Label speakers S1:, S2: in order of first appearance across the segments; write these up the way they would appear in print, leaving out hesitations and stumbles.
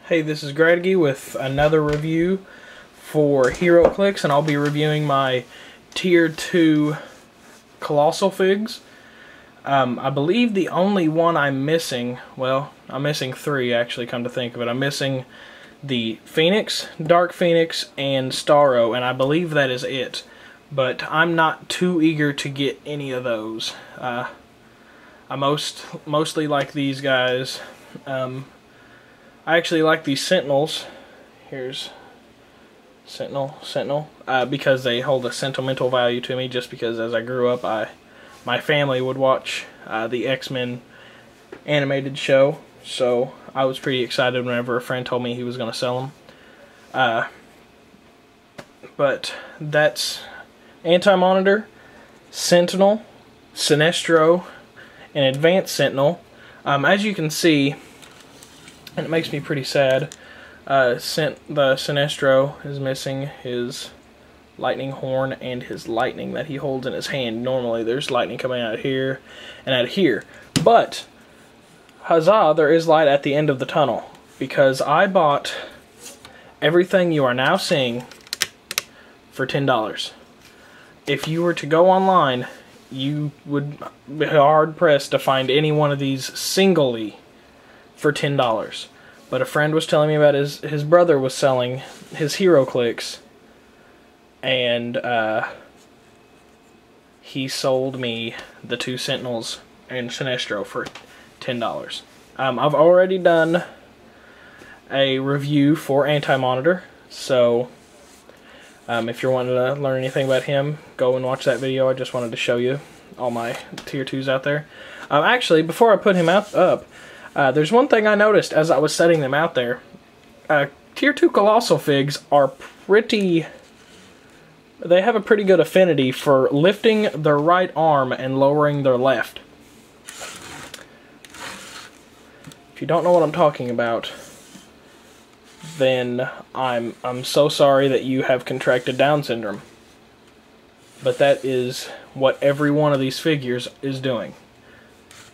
S1: Hey, this is Gradgy with another review for HeroClix, and I'll be reviewing my Tier 2 Colossal figs. I believe the only one I'm missing, well, I'm missing three actually, come to think of it. I'm missing the Phoenix, Dark Phoenix, and Starro, and I believe that is it. But I'm not too eager to get any of those. I mostly like these guys. I actually like these Sentinels. Here's Sentinel, because they hold a sentimental value to me, just because as I grew up, my family would watch the X-Men animated show, so I was pretty excited whenever a friend told me he was going to sell them. But that's Anti-Monitor, Sentinel, Sinestro, and Advanced Sentinel. As you can see, and it makes me pretty sad, the Sinestro is missing his lightning horn and his lightning that he holds in his hand. Normally there's lightning coming out of here and out of here. But, huzzah, there is light at the end of the tunnel, because I bought everything you are now seeing for $10. If you were to go online, you would be hard-pressed to find any one of these singly for $10. But a friend was telling me about his brother was selling his HeroClix, and he sold me the two Sentinels and Sinestro for $10. I've already done a review for Anti-Monitor, so if you're wanting to learn anything about him, go and watch that video. I just wanted to show you all my Tier 2s out there. Actually, before I put him up, there's one thing I noticed as I was setting them out there. Tier 2 Colossal figs are pretty... They have a pretty good affinity for lifting their right arm and lowering their left. If you don't know what I'm talking about, then I'm so sorry that you have contracted Down syndrome. But that is what every one of these figures is doing.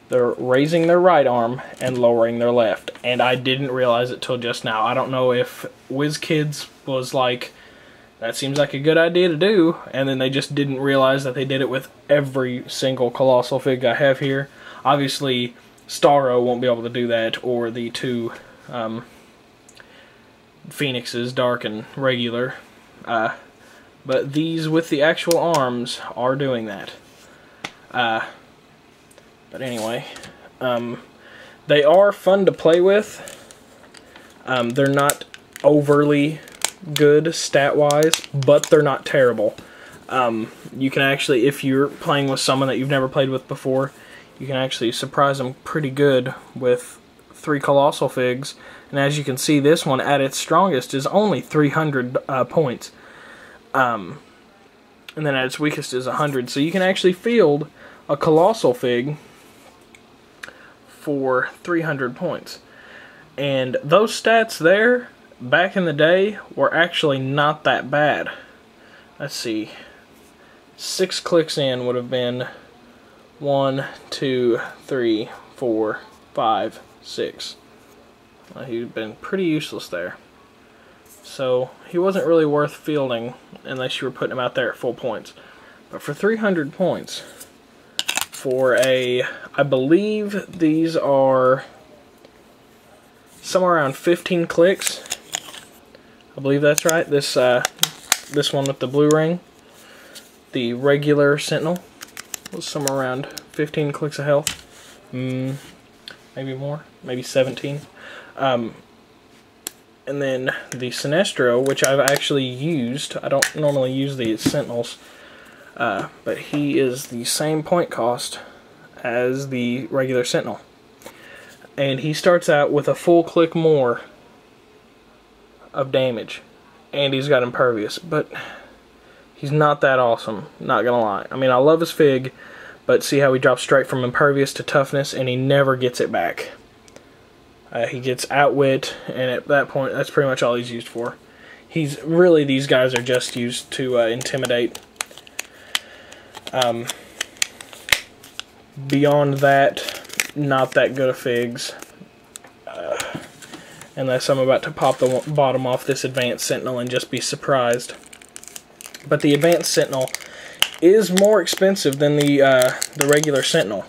S1: They're raising their right arm and lowering their left. And I didn't realize it till just now. I don't know if WizKids was like, that seems like a good idea to do, and then they just didn't realize that they did it with every single Colossal fig I have here. Obviously, Starro won't be able to do that, or the two Phoenixes, Dark and Regular. But these with the actual arms are doing that. But anyway, they are fun to play with. They're not overly good stat-wise, but they're not terrible. You can actually, if you're playing with someone that you've never played with before, you can actually surprise them pretty good with 3 Colossal figs. And as you can see, this one at its strongest is only 300 points. And then at its weakest is 100. So you can actually field a Colossal fig for 300 points. And those stats there, back in the day, were actually not that bad. Let's see. 6 clicks in would have been 1, 2, 3, 4, 5, 6. Well, he'd been pretty useless there. So he wasn't really worth fielding unless you were putting him out there at full points. But for 300 points, for a, I believe these are somewhere around 15 clicks. I believe that's right. This one with the blue ring, the regular Sentinel, was somewhere around 15 clicks of health. Maybe more, maybe 17. And then the Sinestro, which I've actually used. I don't normally use the Sentinels, but he is the same point cost as the regular Sentinel. And he starts out with a full click more of damage. And he's got Impervious, but he's not that awesome, not gonna lie. I mean, I love his fig, but see how he drops straight from Impervious to Toughness, and he never gets it back. He gets Outwit, and at that point, that's pretty much all he's used for. He's really, these guys are just used to intimidate. Beyond that, not that good of figs. unless I'm about to pop the bottom off this Advanced Sentinel and just be surprised. But the Advanced Sentinel is more expensive than the regular Sentinel,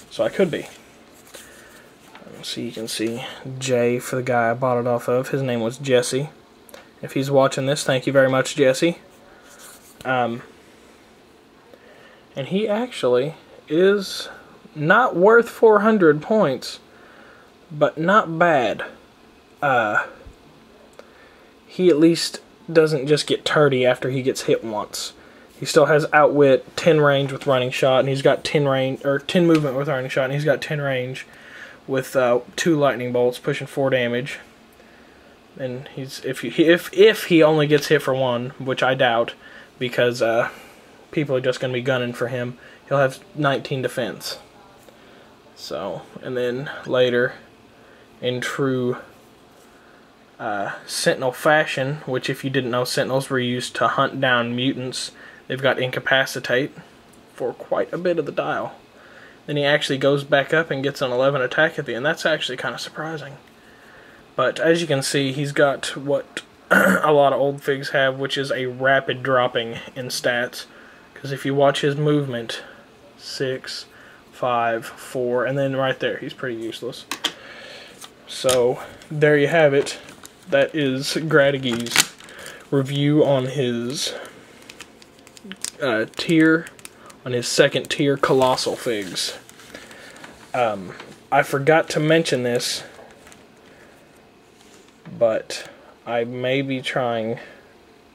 S1: so I could be. So you can see J for the guy I bought it off of. His name was Jesse. If he's watching this, thank you very much, Jesse. And he actually is not worth 400 points, but not bad. He at least doesn't just get turdy after he gets hit once. He still has outwit, 10 range with running shot, and he's got 10 range or 10 movement with running shot, and he's got 10 range with 2 lightning bolts, pushing 4 damage. And he's if he only gets hit for 1, which I doubt, because people are just going to be gunning for him, he'll have 19 defense. So, and then later, in true Sentinel fashion, which if you didn't know, Sentinels were used to hunt down mutants. They've got Incapacitate for quite a bit of the dial. Then he actually goes back up and gets an 11 attack at the end. That's actually kind of surprising. But as you can see, he's got what a lot of old figs have, which is a rapid dropping in stats. Because if you watch his movement, 6, 5, 4, and then right there, he's pretty useless. So, there you have it. That is Gradigy's review on his on his second tier Colossal figs. I forgot to mention this, but I may be trying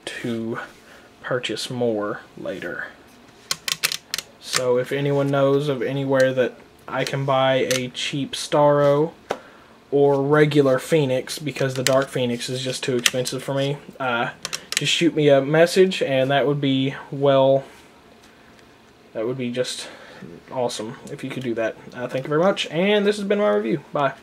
S1: to purchase more later. So if anyone knows of anywhere that I can buy a cheap Starro or regular Phoenix, because the Dark Phoenix is just too expensive for me, just shoot me a message, and that would be, well, that would be just awesome if you could do that. Thank you very much, and this has been my review. Bye.